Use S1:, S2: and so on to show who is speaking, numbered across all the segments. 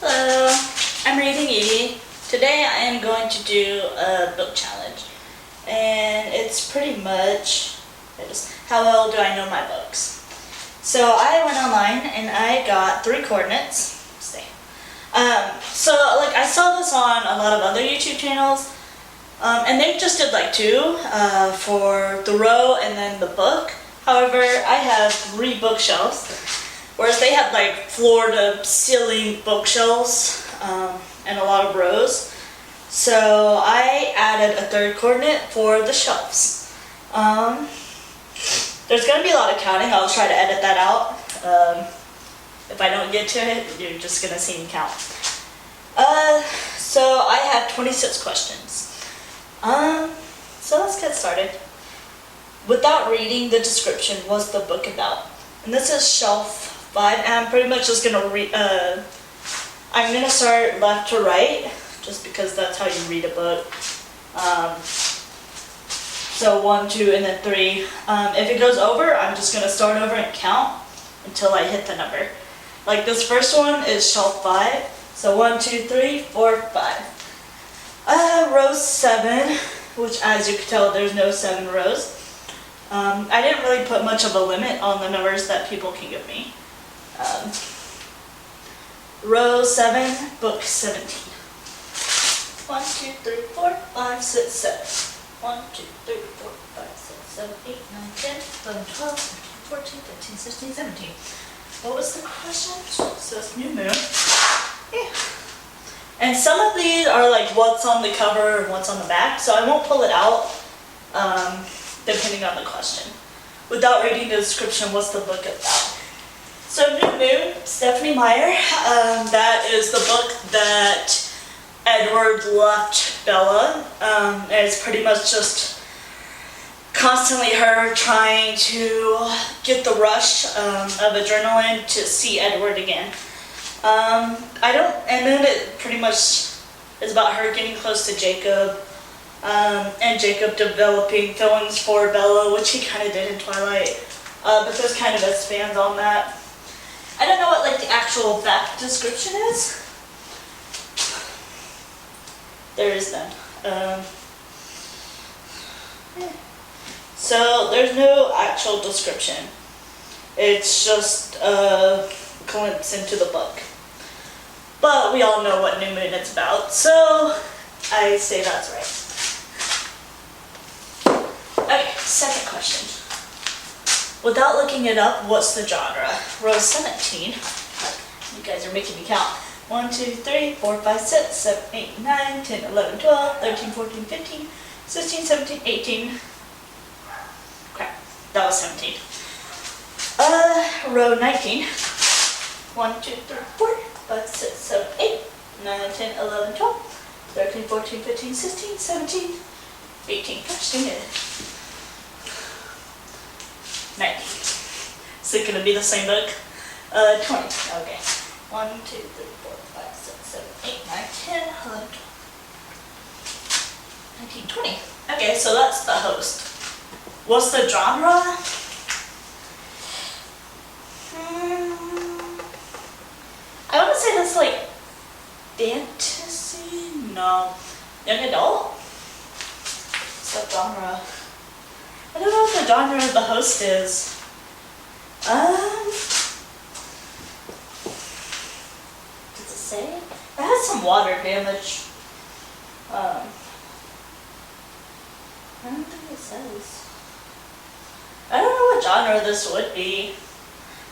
S1: Hello, I'm reading Edie. Today I am going to do a book challenge, and it's pretty much how well do I know my books. So I went online and I got 3 coordinates. So I saw this on a lot of other YouTube channels, and they just did like 2 for the row and then the book. However, I have 3 bookshelves, whereas they had like floor to ceiling bookshelves and a lot of rows. So I added a 3rd coordinate for the shelves. There's going to be a lot of counting. I'll try to edit that out. If I don't get to it, you're just going to see me count. So I have 26 questions. So let's get started. Without reading the description, what's the book about? And this is shelf 5, and I'm pretty much just going to read, I'm going to start left to right, just because that's how you read a book. So 1, 2, and then 3. If it goes over, I'm just going to start over and count until I hit the number. Like this first one is shelf 5, so 1, 2, 3, 4, 5. Row 7, which as you can tell, there's no 7 rows. I didn't really put much of a limit on the numbers that people can give me. Row 7, book 17. 1, 2, 3, 4, 5, 6, 7. 1, 2, 3, 4, 5, 6, 7, 8, 9, 10, 11, 12, 13, 14, 15, 16, 17. What was the question? So it's New Moon. Yeah. And some of these are like what's on the cover and what's on the back, so I won't pull it out depending on the question. Without reading the description, what's the book about? So New Moon, Stephenie Meyer. That is the book that Edward left Bella. It's pretty much just constantly her trying to get the rush of adrenaline to see Edward again. And then it pretty much is about her getting close to Jacob, and Jacob developing feelings for Bella, which he kind of did in Twilight, but this kind of expands on that. I don't know what like the actual back description is. There is none. So there's no actual description. It's just a glimpse into the book. But we all know what New Moon is about, so I say that's right. Okay, second question. Without looking it up, what's the genre? Row 17. You guys are making me count. 1, 2, 3, 4, 5, 6, 7, 8, 9, 10, 11, 12, 13, 14, 15, 16, 17, 18. Crap, that was 17. Row 19. 1, 2, 3, 4, 5, 6, 7, 8, 9, 10, 11, 12, 13, 14, 15, 16, 17, 18. Gosh dang it. 19. Is it going to be the same book? 20. Okay. 1, 2, 3, 4, 5, 6, 7, 8, 9, 10, 11, 12, 19, 20. Okay, so that's the host. What's the genre? I want to say that's like fantasy? No. Young adult? What's the genre? I don't know what the genre of the host is. Does it say? It has some water damage. I don't think it says. I don't know what genre this would be.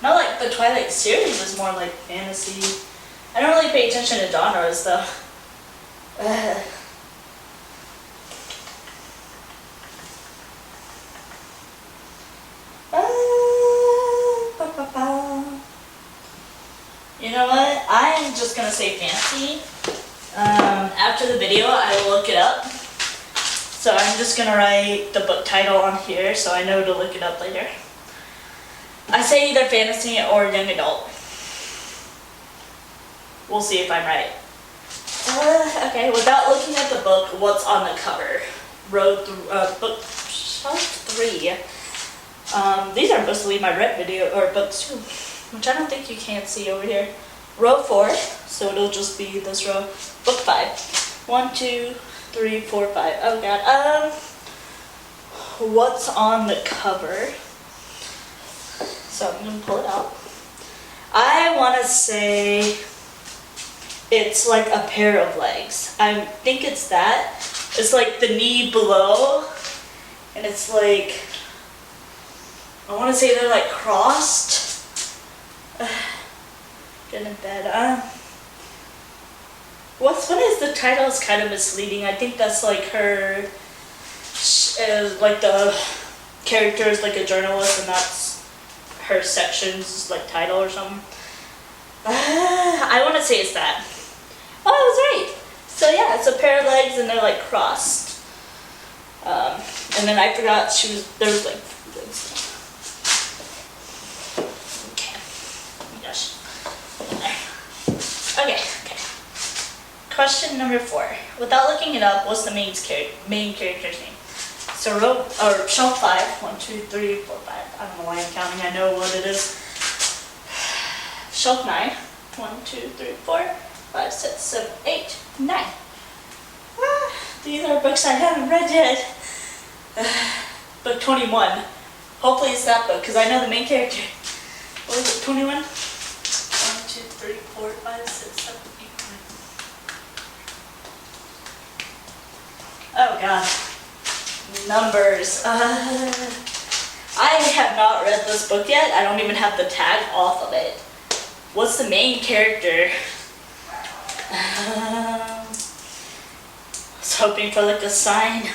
S1: Not like the Twilight series was more like fantasy. I don't really pay attention to genres though. You know what? I'm just gonna say fantasy. After the video, I will look it up. So I'm just gonna write the book title on here so I know to look it up later. I say either fantasy or young adult. We'll see if I'm right. Okay, without looking at the book, what's on the cover? Book shelf 3. These are mostly my rep video or books too, which I don't think you can see over here. row 4, so it'll just be this row. Book 5. 1, 2, 3, 4, 5. Oh god. What's on the cover? So I'm gonna pull it out. I want to say it's like a pair of legs. I think it's that. It's like the knee below, and it's like, I want to say they're like crossed. Get in bed. What is the title? Is kind of misleading. I think that's like her, like the character is like a journalist, and that's her section's like title or something. I want to say it's that. Oh, I was right. So yeah, it's a pair of legs and they're like crossed. And then I forgot there was like legs. Okay. Oh my gosh. Okay. Question number 4. Without looking it up, what's the main character's name? So shelf 5. 1, 2, 3, 4, 5. I don't know why I'm counting. I know what it is. Shelf 9. 1, 2, 3, 4, 5, 6, 7, 8, 9. These are books I haven't read yet. Book 21. Hopefully it's that book, because I know the main character. What was it, 21? 1, 2, 3, 4, 5, 6, 7, 8, 9. Oh god. Numbers. I have not read this book yet. I don't even have the tag off of it. What's the main character? I was hoping for like a sign,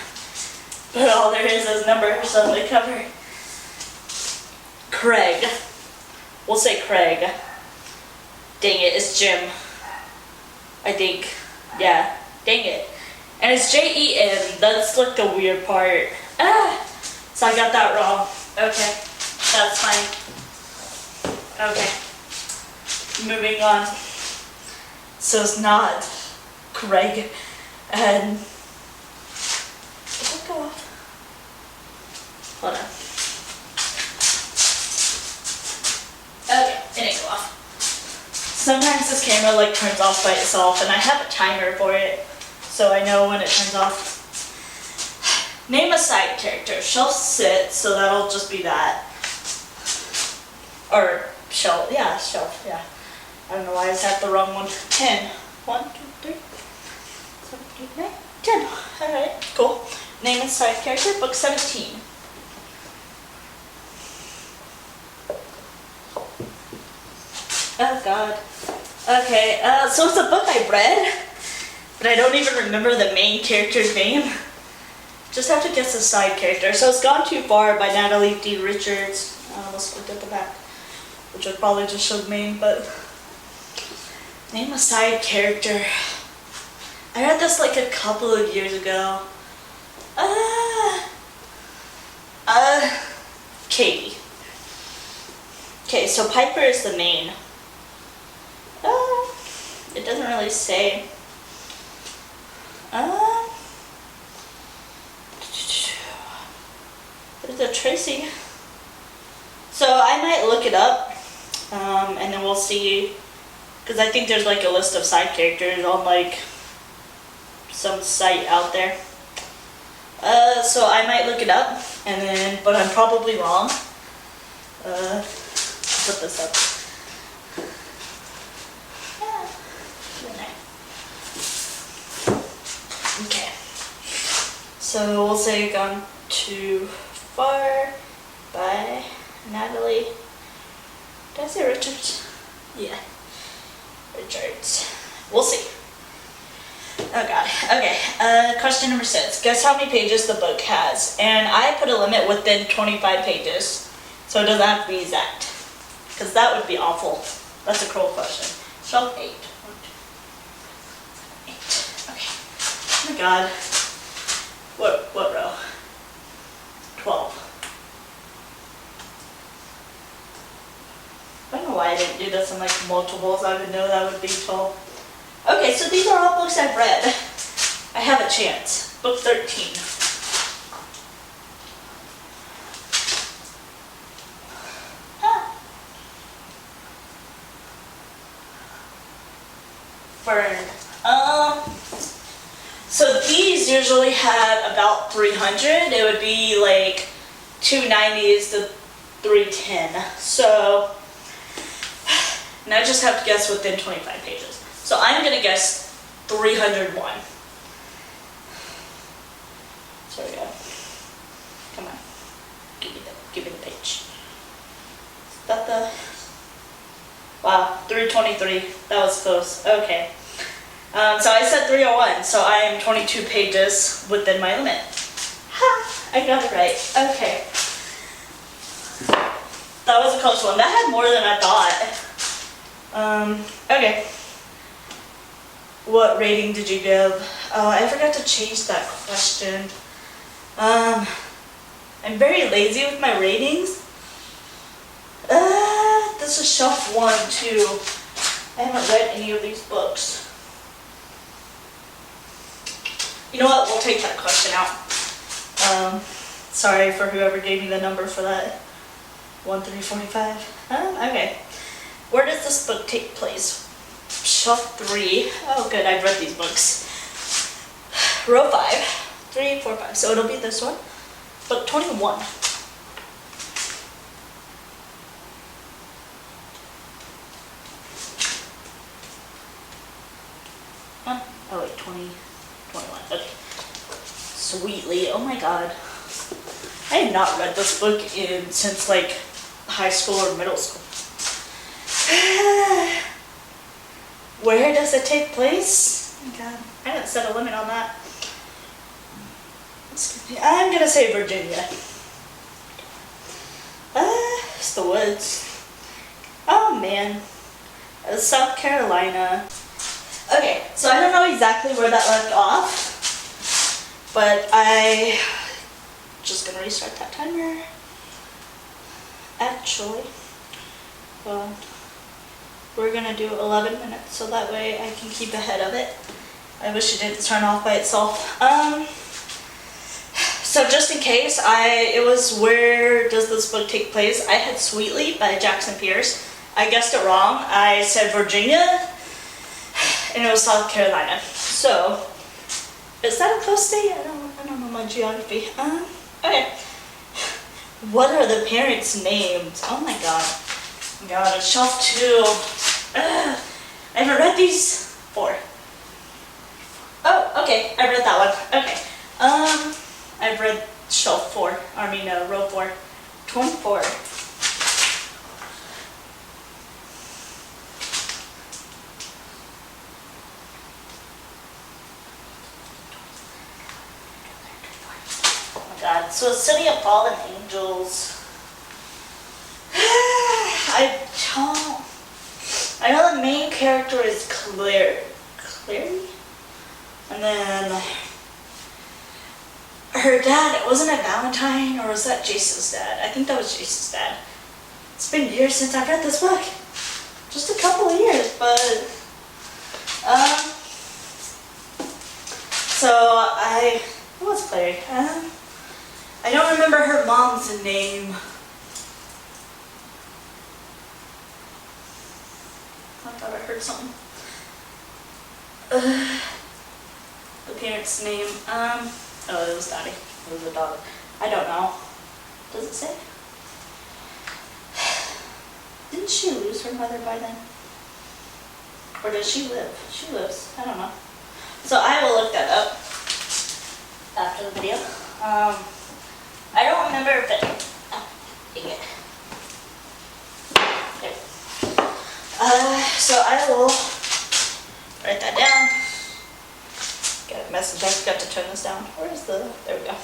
S1: but all there is numbers on the cover. Craig. We'll say Craig. Dang it, it's Jim. I think. Yeah, dang it. And it's J-E-M. That's like the weird part. So I got that wrong. Okay, that's fine. Okay. Moving on. So it's not Craig, and did it go off? Hold on. Okay, it didn't go off. Sometimes this camera like turns off by itself, and I have a timer for it, so I know when it turns off. Name a side character. Shelf 6, so that'll just be that. Or shelf, yeah, shelf, yeah. I don't know why I had the wrong one. 10. 1, 2, 3, 7, 8, 9, 10. Alright, cool. Name a side character, book 17. Oh god. Okay, so it's a book I read, but I don't even remember the main character's name. Just have to guess the side character. So it's Gone Too Far by Natalie D. Richards. I almost looked at the back, which would probably just show the name, but name a side character. I read this like a couple of years ago. Katie. Okay, so Piper is the main. It doesn't really say. There's a Tracy. So I might look it up, and then we'll see. Because I think there's like a list of side characters on like some site out there. So I might look it up, and then, but I'm probably wrong. Put this up. Okay. So we'll say Gone Too Far by Natalie. Did I say Richards? Yeah. Richards. We'll see. Oh god. Okay. Question number 6. Guess how many pages the book has? And I put a limit within 25 pages, so it doesn't have to be exact, because that would be awful. That's a cruel question. Shelf 8. 1, 2, 8. Okay. Oh my god. What row? 12. I don't know why I didn't do this in like multiples. I would know that would be 12. Okay, so these are all books I've read. I have a chance. Book 13. Burn. So these usually had about 300. It would be like 290s to 310. So, and I just have to guess within 25 pages. So I'm gonna guess 301. So we go. Come on. Give me the page. Is that the... Wow, 323. That was close. Okay. So I said 301, so I am 22 pages within my limit. Ha! I got it right. Okay. That was a close one. That had more than I thought. Okay. What rating did you give? Oh, I forgot to change that question. I'm very lazy with my ratings. This is shelf 1, too. I haven't read any of these books. You know what? We'll take that question out. Sorry for whoever gave me the number for that. 1345. Okay. Where does this book take place? Shelf 3. Oh, good. I've read these books. Row 5. 3, 4, 5. So it'll be this one. Book 21. Oh wait, 20, 21. Okay. Sweetly. Oh my god. I have not read this book since like high school or middle school. Where does it take place? Oh my god. I didn't set a limit on that. I'm gonna say Virginia. It's the woods. Oh man. South Carolina. Okay, so I don't know exactly where that left off, but I just gonna restart that timer. Actually, we're gonna do 11 minutes, so that way I can keep ahead of it. I wish it didn't turn off by itself. So just in case, it was where does this book take place? I had Sweetly by Jackson Pierce. I guessed it wrong. I said Virginia, and it was South Carolina. So, is that a close state? I don't know my geography. Okay. What are the parents' names? Oh my god. Oh my god, it's shelf 2. I haven't read these 4. Oh, okay. I read that one. Okay. I've read shelf 4. Row 4. 24. God, so City of Fallen Angels. I know the main character is Clary? And then her dad, wasn't it Valentine, or was that Jason's dad? I think that was Jason's dad. It's been years since I've read this book. Just a couple of years, but who was Clary? I don't remember her mom's name. I thought I heard something. The parent's name. Oh, it was Daddy. It was a dog. I don't know. Does it say? Didn't she lose her mother by then? Or does she live? She lives. I don't know. So I will look that up after the video. I don't remember if it... dang it. Okay. So I will write that down. Got a message. I forgot to turn this down. Where is the... There we go.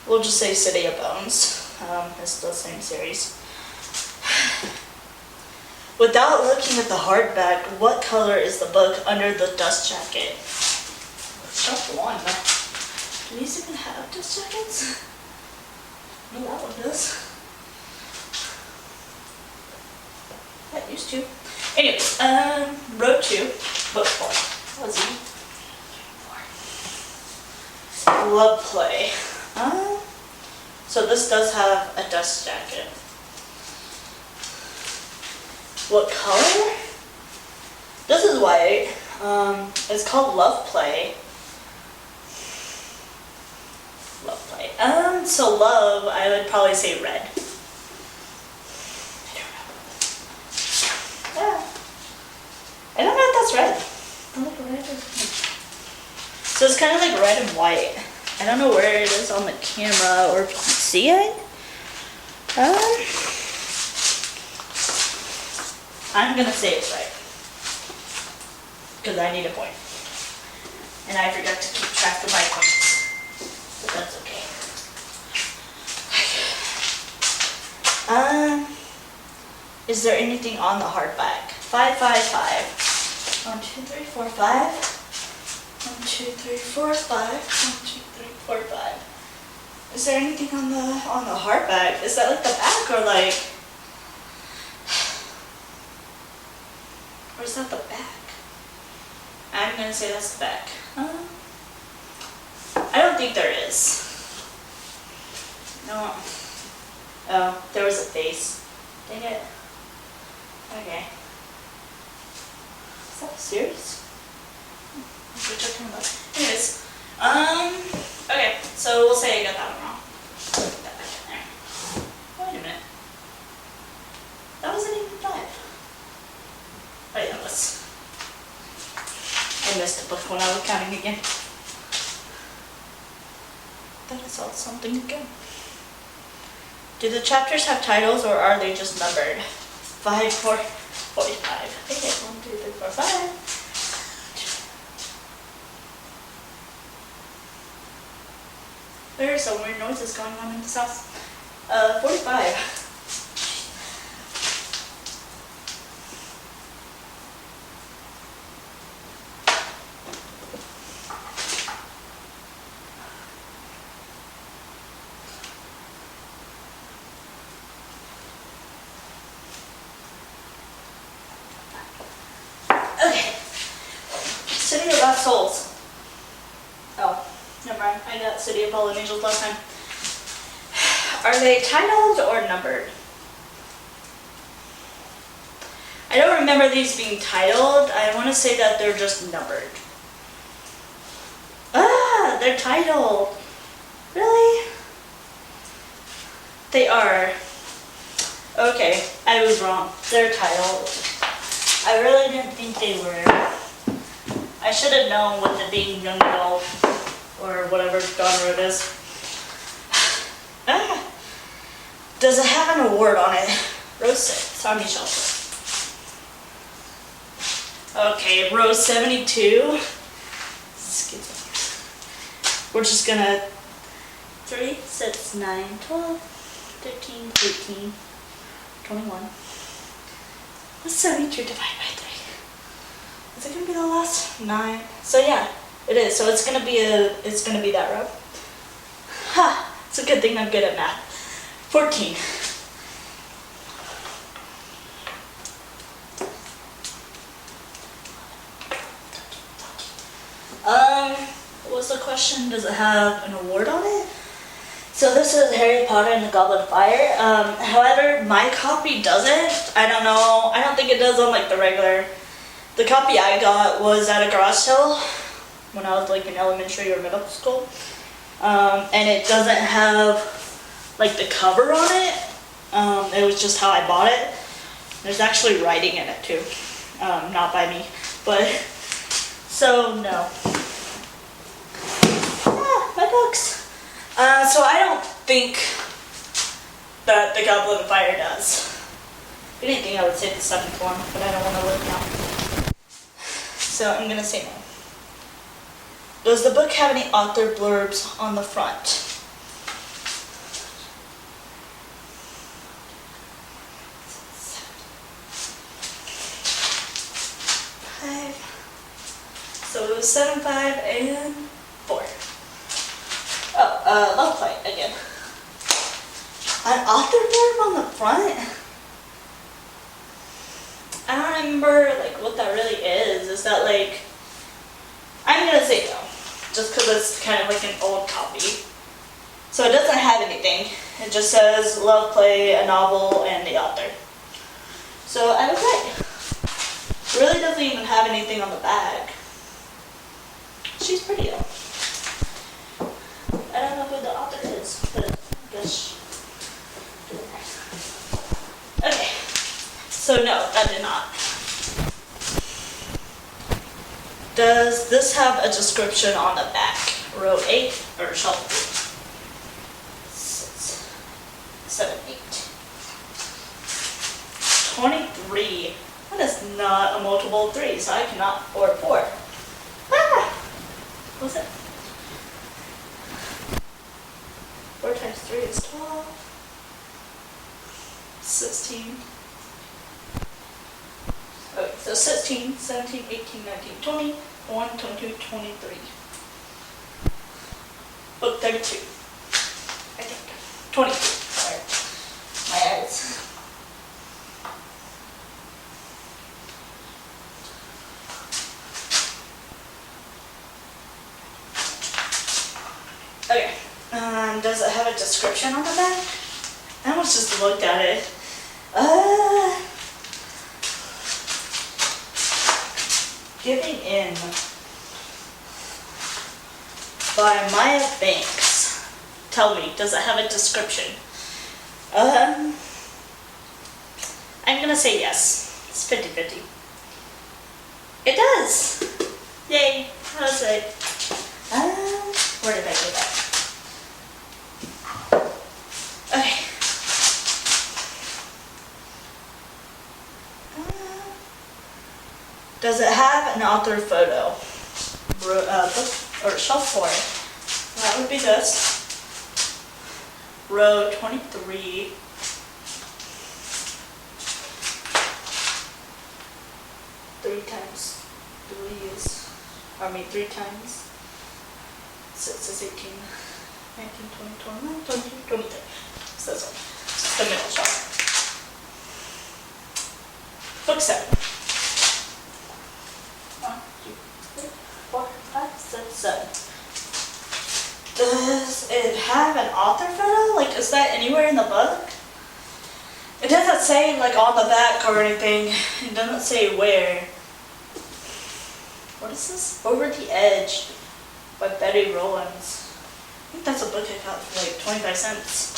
S1: We'll just say City of Bones. It's the same series. Without looking at the hardback, what color is the book under the dust jacket? Shelf 1. Do these even have dust jackets? No, that one does. That used to. Anyway, row 2, book 4. What was it? 4. Love Play. So this does have a dust jacket. What color? This is white. It's called Love Play. Love Play. So love, I would probably say red. I don't know if that's red. So it's kind of like red and white. I don't know where it is on the camera or if you can see it. I'm gonna say it's right. Because I need a point. And I forgot to keep track of my points. But that's okay. Is there anything on the hardback? 5, 5, 5. 1, 2, 3, 4, 5. 1, 2, 3, 4, 5. 1, 2, 3, 4, 5. Is there anything on the hardback? Is that like the back or like? Or is that the back? I'm gonna say that's the back. I don't think there is. No. Oh, there was a face. Dang it. Okay. Is that serious? What are you talking about? Anyways, okay, so we'll say I got that one wrong. Put that back in there. Wait a minute. That wasn't even 5. Oh yeah, it was. I missed the book when I was counting again. That is all something again. Do the chapters have titles or are they just numbered? 5, 4, 45. Okay, 1, 2, 3, 4, 5. There are some weird noises going on in this house. 45. Okay. City of Lost Souls. Oh, never mind. I got City of Fallen Angels last time. Are they titled or numbered? I don't remember these being titled. I want to say that they're just numbered. Ah, they're titled. Really? They are. Okay, I was wrong. They're titled. I really didn't think they were. I should have known with it being young adult or whatever genre it is. Ah. Does it have an award on it? Row 6, on each shelf. Okay, row 72. Excuse me. We're just gonna 3, 6, 9, 12, 15, 18, 21. What's 72 divided by 3? Is it gonna be the last 9? So yeah, it is. So it's gonna be that row. Ha! It's a good thing I'm good at math. 14. What's the question? Does it have an award on it? So this is Harry Potter and the Goblet of Fire. However, my copy doesn't. I don't know. I don't think it does on like the regular. The copy I got was at a garage sale when I was like in elementary or middle school. And it doesn't have like the cover on it. It was just how I bought it. There's actually writing in it too. Not by me, but so no. My books. So I don't think that the Goblet of Fire does. If anything, I would say the 7th one, but I don't want to look now. So I'm gonna say no. Does the book have any author blurbs on the front? 5. So it was 7, 5, and 4. Oh, Love Play again. An author blurb on the front? I don't remember like what that really is. Is that like, I'm gonna say no, just because it's kind of like an old copy. So it doesn't have anything. It just says Love Play, a novel, and the author. So I was right. It really doesn't even have anything on the back. She's pretty though. I don't know who the author is, but I guess. Okay, so no, that did not. Does this have a description on the back? Row 8 or shelf 6, 7, 8. 23. That is not a multiple of 3, so I cannot afford 4. Ah! What's it? 4 times 3 is 12. 16. Okay, so 16, 17, 18, 19, 20, 21, 22, 23. Book 32. I think. 22. Sorry. My eyes. Okay. Does it have a description on the back? I almost just looked at it. Giving In by Maya Banks. Tell me, does it have a description? I'm gonna say yes. It's 50-50. It does! Yay! How's it? Where did I go back? Okay. Does it have an author photo? Book or shelf 4. That would be this. Row 23. Three times 6 is 18, 19, 20, 21, 22, 23. So this one. It's the middle shelf. Book 7. 1, 2, 3, 4, 5, 6, 7. Does it have an author photo? Like, is that anywhere in the book? It doesn't say, like, on the back or anything. It doesn't say where. What is this? Over the Edge by Betty Rollins. I think that's a book I got for like 25 cents.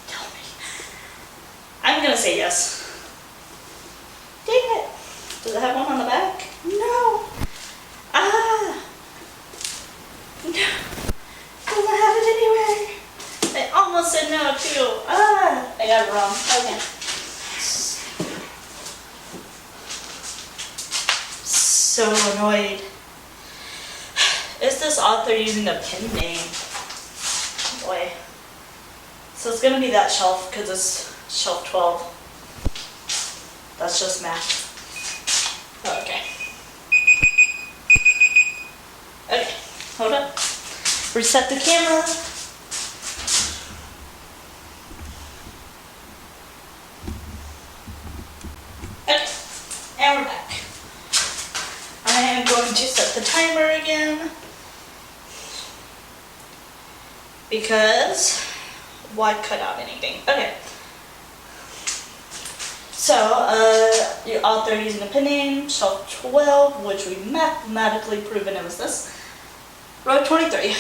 S1: Tell me. I'm gonna say yes. Dang it. Does it have one on the back? No. Ah. No. Doesn't have it anywhere. I almost said no too. Ah. I got it wrong. Okay. So annoyed. Is this author using a pen name? Boy. So it's gonna be that shelf because it's shelf 12. That's just math. Okay. Okay, hold up. Reset the camera. Okay, and we're back. I am going to set the timer again. Because why cut out anything? Okay. So, your author using a pen name, shelf 12, which we mathematically proven it was this. Row 23.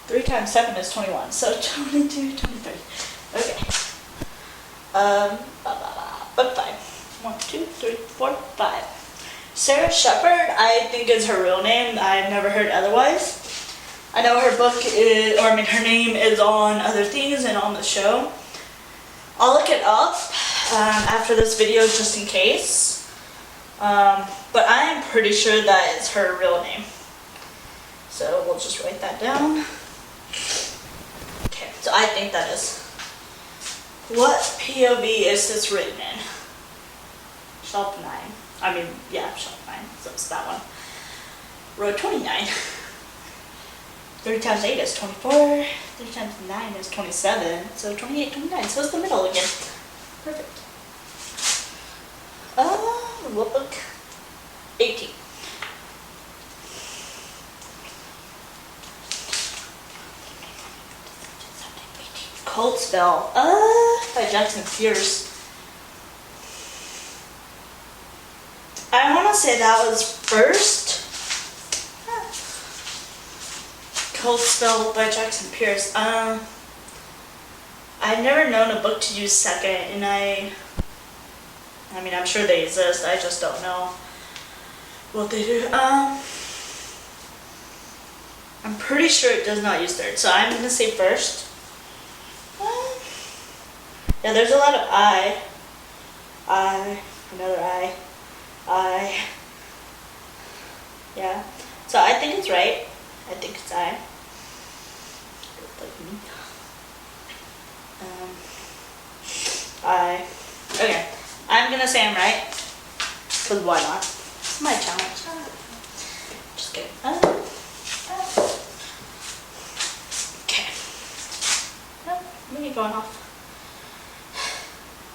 S1: 3 times 7 is 21, so 22, 23. Okay. Book 5. 1, 2, 3, 4, 5. Sarah Shepard, I think is her real name. I've never heard otherwise. I know her book is, her name is on other things and on the show. I'll look it up after this video just in case. But I am pretty sure that is her real name. So we'll just write that down. Okay, so I think that is. What POV is this written in? Shelf 9. Shelf 9. So it's that one. Row 29. 3 times 8 is 24. 3 times 9 is 27. So 28, 29. So it's the middle again. Perfect. What book? 18. Cold Spell. By Jackson Pierce. gonna say that was first. Cold Spell by Jackson Pierce. I've never known a book to use second, and I mean, I'm sure they exist, I just don't know what they do. I'm pretty sure it does not use third, so I'm gonna say first. Yeah, there's a lot of another I. Yeah, so I think it's right. I think it's I. Like me. Okay, I'm gonna say I'm right, because why not? It's my challenge. Just kidding. Okay. Maybe going off.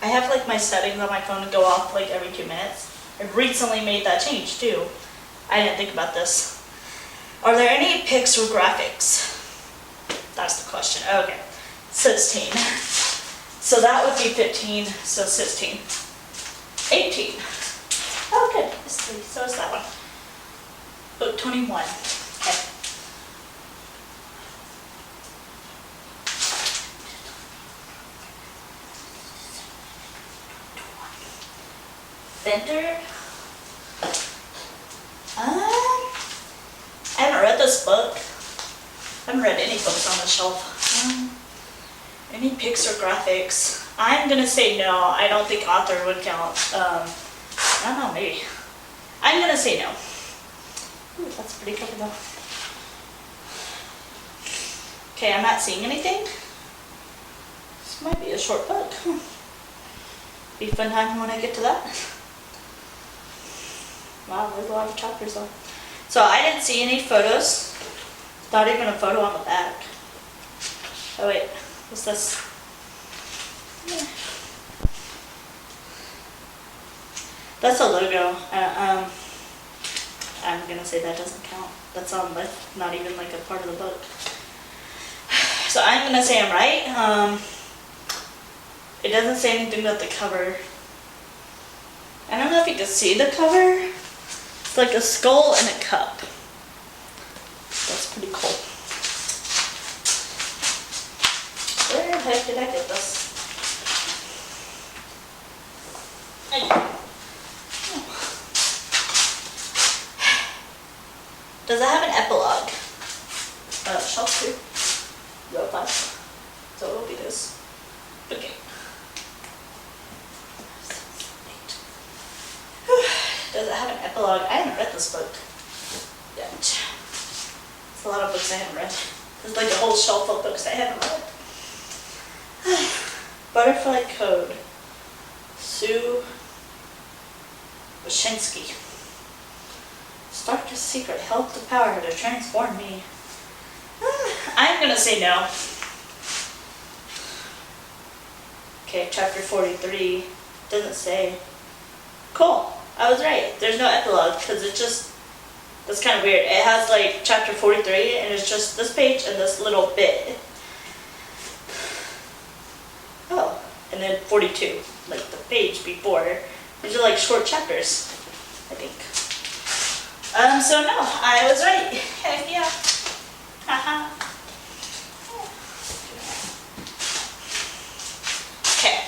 S1: I have like my settings on my phone to go off like every 2 minutes. I recently made that change too. I didn't think about this. Are there any pics or graphics? That's the question. Okay. 16. So that would be 15, so 16. 18. Oh, good. It's 3. So is that one. Book 21. Okay. Fender. I haven't read this book. I haven't read any books on the shelf. Any pics or graphics? I'm gonna say no. I don't think author would count. I don't know, maybe. I'm gonna say no. Ooh, that's pretty cover though. Okay, I'm not seeing anything. This might be a short book. Be a fun time when I get to that. Wow, there's a lot of chapters though. So I didn't see any photos. Not even a photo on the back. Oh wait, what's this? Yeah. That's a logo. I'm gonna say that doesn't count. That's on not even like a part of the book. So I'm gonna say I'm right. It doesn't say anything about the cover. I don't know if you can see the cover. It's like a skull and a cup. That's pretty cool. Where the heck did I get this? Does it have an epilogue? Shelf 2. Row 5. So it will be this. Okay. Does it have an epilogue? I haven't read this book yet. It's a lot of books I haven't read. There's like a whole shelf of books I haven't read. Butterfly Code. Sue Wyszyński. Starkest secret held the power to transform me. I'm gonna say no. Okay, chapter 43. Doesn't say. Cool. I was right. There's no epilogue because it just, that's kind of weird. It has like chapter 43 and it's just this page and this little bit. Oh, and then 42, like the page before. These are like short chapters, I think. So no, I was right. Heck yeah. Haha. Okay.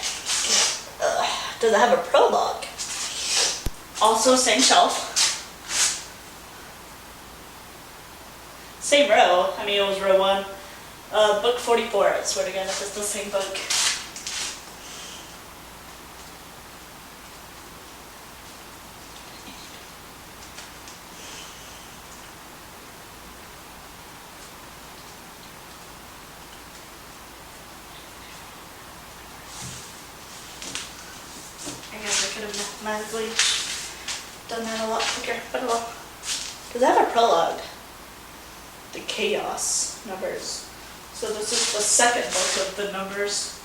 S1: Does it have a prologue? Also same shelf. Same row. I mean, it was row 1. Book 44, I swear to God, if it's the same book. I guess I could have mathematically done that a lot quicker, but oh well. Does it have a prologue? The Chaos numbers. So this is the second book of the numbers.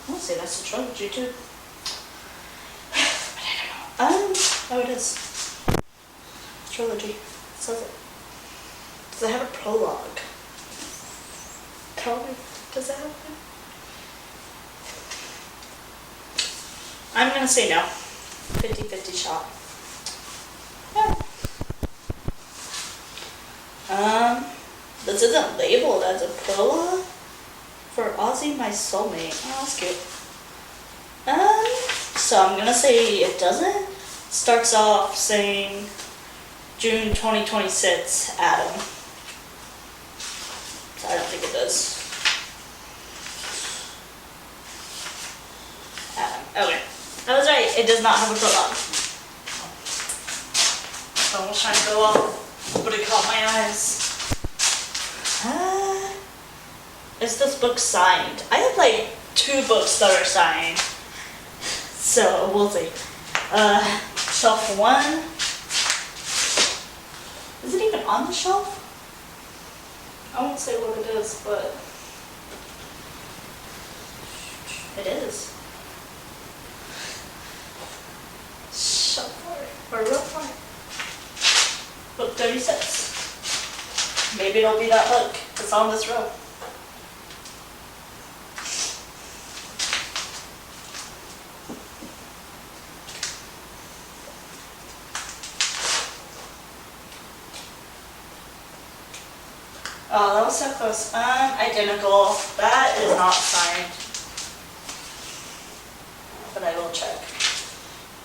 S1: I want to say that's a trilogy too. But I don't know. Oh, it is. Trilogy. It says it. Does it have a prologue? Tell me. Does it have one? I'm gonna say no. 50-50 shot. This isn't labeled as a prologue for Ozzy, My Soulmate. Oh, that's cute. So I'm gonna say it doesn't. Starts off saying June 2026, Adam. So I don't think it does. Adam. Okay. I was right. It does not have a prologue. So I was trying to go off, but it caught my eyes. Is this book signed? I have like 2 books that are signed. So we'll see. Shelf 1. Is it even on the shelf? I won't say what it is, but it is. Shelf 4 or row 4. Book 36. Maybe it'll be that book. It's on this row. Oh, that was so close. Identical. That is not signed. But I will check.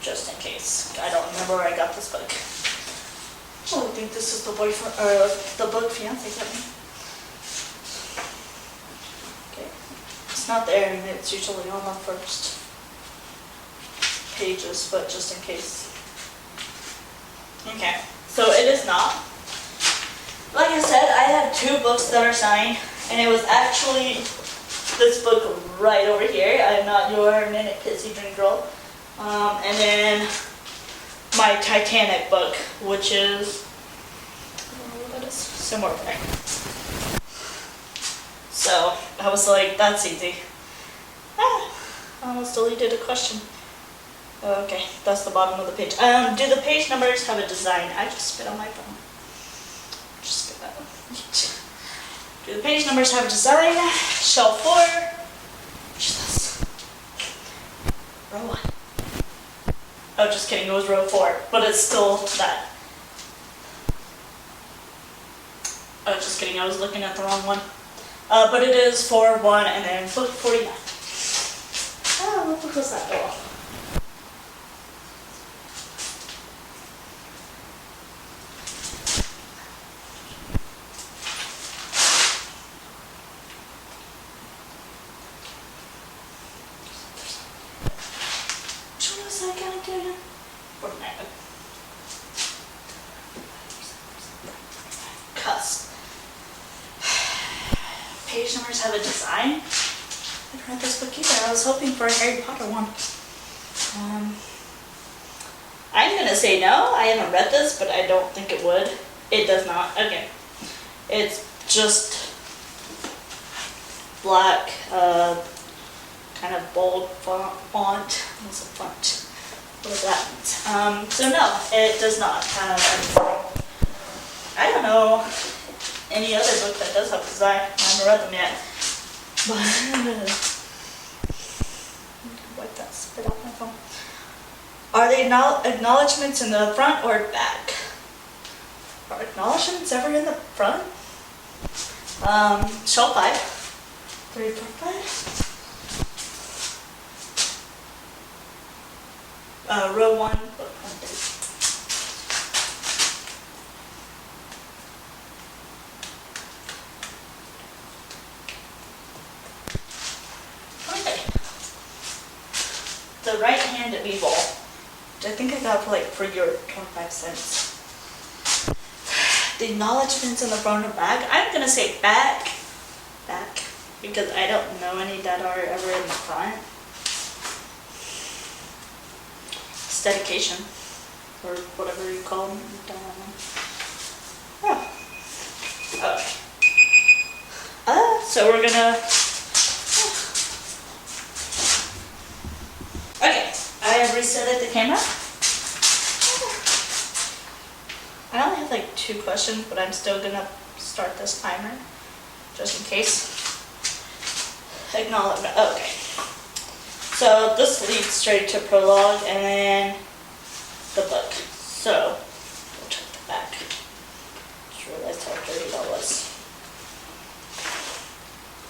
S1: Just in case. I don't remember where I got this book. Oh, I think this is the boyfriend, or the book fiance sent me. Okay. It's not there, and it's usually on the first pages, but just in case. Okay. So it is not. Like I said, I have 2 books that are signed, and it was actually this book right over here, I'm Not Your Minute Pissy Dream Girl, and then my Titanic book, which is, I don't know what that is, somewhere there. So I was like, that's easy. I almost deleted a question. Okay, that's the bottom of the page. Do the page numbers have a design? I just spit on my phone. Just get that one. Do the page numbers have a design? Shelf 4. Jesus. Row 1. Oh, just kidding. It was row 4, but it's still that. Oh, just kidding. I was looking at the wrong one. But it is 4-1 and then book 49. Oh, what book was that? Oh. Cusp. Page numbers have a design. I haven't read this book either. I was hoping for a Harry Potter one. I'm gonna say no. I haven't read this, but I don't think it would. It does not. Okay. It's just black, kind of bold font. What's a font? What does that mean? So no, it does not have anything. I don't know any other book that does have design. I haven't read them yet. But wipe that spit off my phone. Are they acknowledgements in the front or back? Are acknowledgements ever in the front? Shelf 5. 3, 4, 5. Row 1, book 1. The right-handed evil, which I think I got for your 25 cents. The acknowledgements in the front and back. I'm gonna say back, because I don't know any that are ever in the front. It's dedication, or whatever you call them. Oh. Okay. So we're gonna. Okay, I have reset the camera. I only have like 2 questions, but I'm still gonna start this timer, just in case. Acknowledgement, okay. So this leads straight to prologue and then the book. So, we'll check the back. Just realized how dirty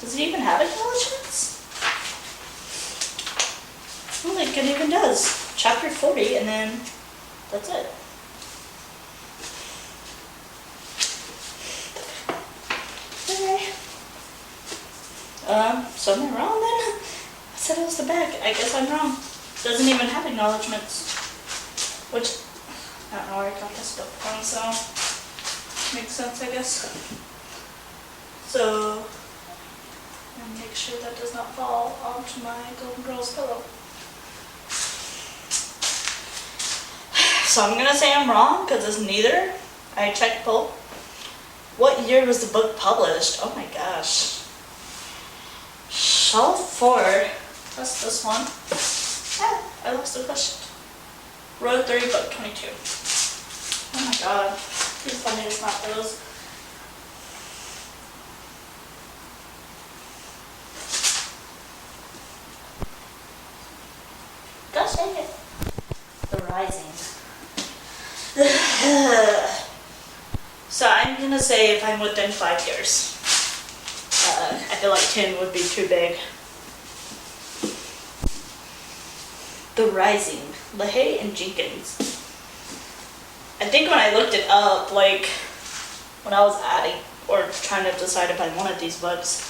S1: Does it even have acknowledgements? I don't think it even does. Chapter 40, and then that's it. Okay. So am I wrong then? I said it was the back. I guess I'm wrong. Doesn't even have acknowledgements. Which, I don't know where I got this book from, so makes sense, I guess. So, and make sure that does not fall onto my Golden Girls pillow. So I'm gonna say I'm wrong because it's neither. I checked both. What year was the book published? Oh my gosh. Shelf 4. That's this one. Ah, I lost the question. Row 3, book 22. Oh my god. Please tell me it's not those. Gosh dang it. The Rising. So I'm gonna say if I'm within 5 years. I feel like 10 would be too big. The Rising. LaHaye and Jenkins. I think when I looked it up, like when I was adding or trying to decide if I wanted these books,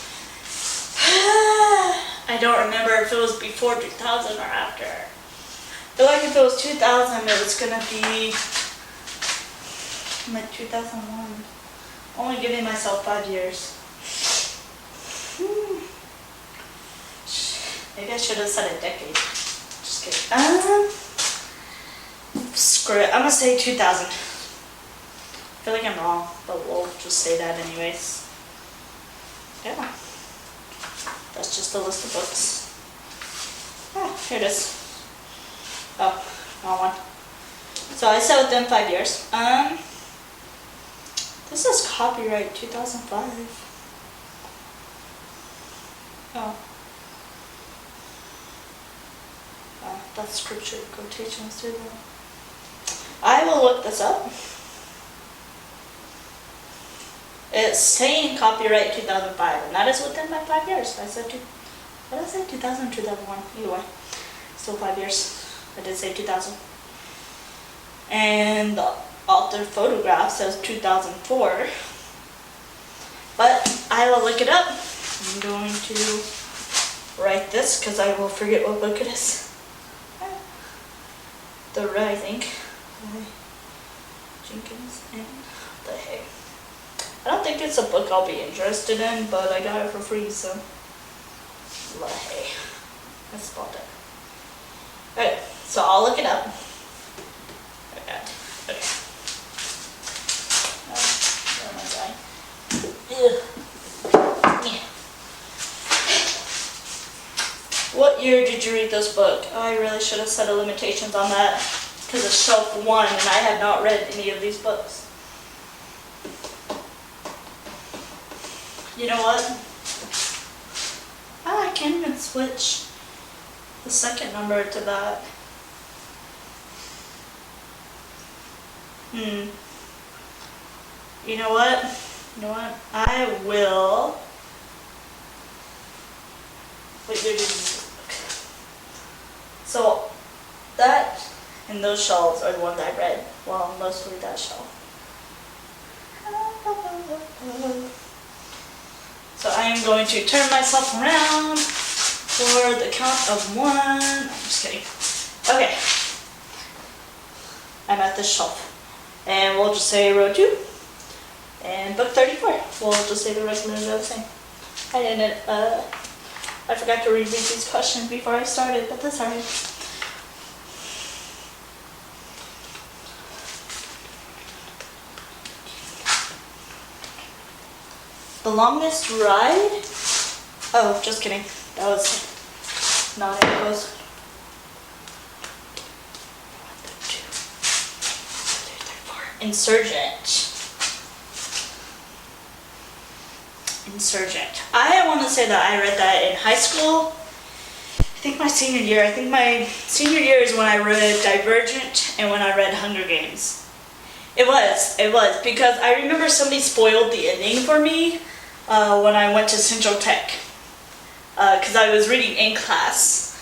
S1: I don't remember if it was before 2000 or after. I feel like if it was 2000, it was gonna be like 2001. Only giving myself 5 years. Maybe I should have said a decade. Just kidding. Screw it. I'm gonna say 2000. I feel like I'm wrong, but we'll just say that anyways. Yeah. That's just a list of books. Ah, here it is. Oh, wrong one. So I said within 5 years. This is copyright 2005. Oh. That's scripture quotations too though. I will look this up. It's saying copyright 2005, and that is within my 5 years. I said, what did I say? 2000 or 2001? Either way. Still 5 years. I did say 2000. And the author photograph says 2004. But I will look it up. I'm going to write this because I will forget what book it is. The Rising by Jenkins and LaHaye. I don't think it's a book I'll be interested in, but I got it for free, so LaHaye. I spelled it. Okay, so I'll look it up. Okay. Where am I going? Yeah. What year did you read this book? Oh, I really should have set a limitations on that because it's shelf 1 and I have not read any of these books. You know what? I can't even switch the second number to that. You know what? I will. What year did you read this book? So that and those shelves are the ones I read. Well, mostly that shelf. So I am going to turn myself around for the count of 1. I'm just kidding. Okay. I'm at this shelf. And we'll just say row 2. And book 34. We'll just say the rest of the same. I forgot to read these questions before I started, but that's alright. The longest ride? Oh, just kidding. That was not it. It was 1, 2, 3, 4. Insurgent. I want to say that I read that in high school. I think my senior year is when I read Divergent and when I read Hunger Games. It was because I remember somebody spoiled the ending for me when I went to Central Tech, because I was reading in class,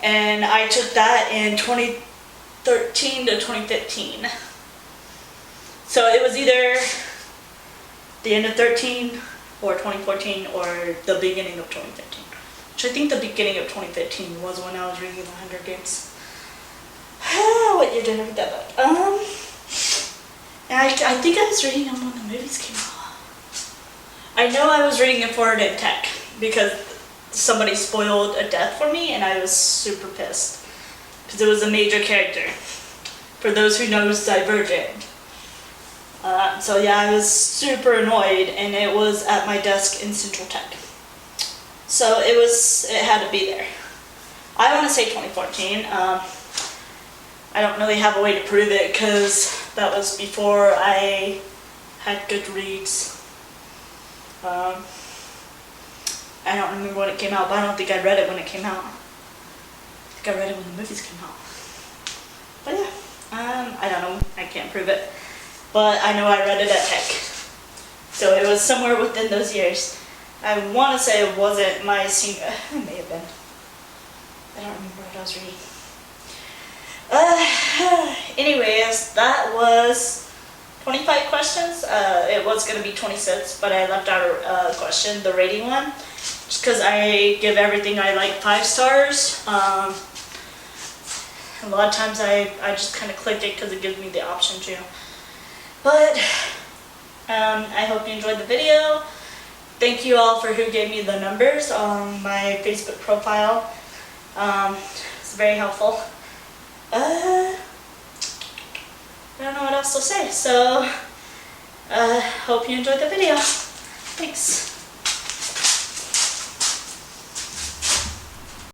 S1: and I took that in 2013 to 2015. So it was either the end of 13 or 2014 or the beginning of 2015. Which I think the beginning of 2015 was when I was reading The Hunger Games. What year did I read that book? And I think I was reading them when the movies came out. I know I was reading it for it in tech because somebody spoiled a death for me and I was super pissed. Because it was a major character. For those who knows Divergent. So yeah, I was super annoyed and it was at my desk in Central Tech. So it had to be there. I want to say 2014. I don't really have a way to prove it because that was before I had Goodreads. I don't remember when it came out, but I don't think I read it when it came out. I think I read it when the movies came out. But yeah, I don't know. I can't prove it. But I know I read it at Tech. So it was somewhere within those years. I want to say it wasn't my senior. It may have been. I don't remember what I was reading. Anyways, that was 25 questions. It was going to be 26, but I left out a question, the rating one. Just because I give everything I like 5 stars. A lot of times I just kind of click it because it gives me the option to. But I hope you enjoyed the video. Thank you all for who gave me the numbers on my Facebook profile. It's very helpful. I don't know what else to say, so hope you enjoyed the video. Thanks.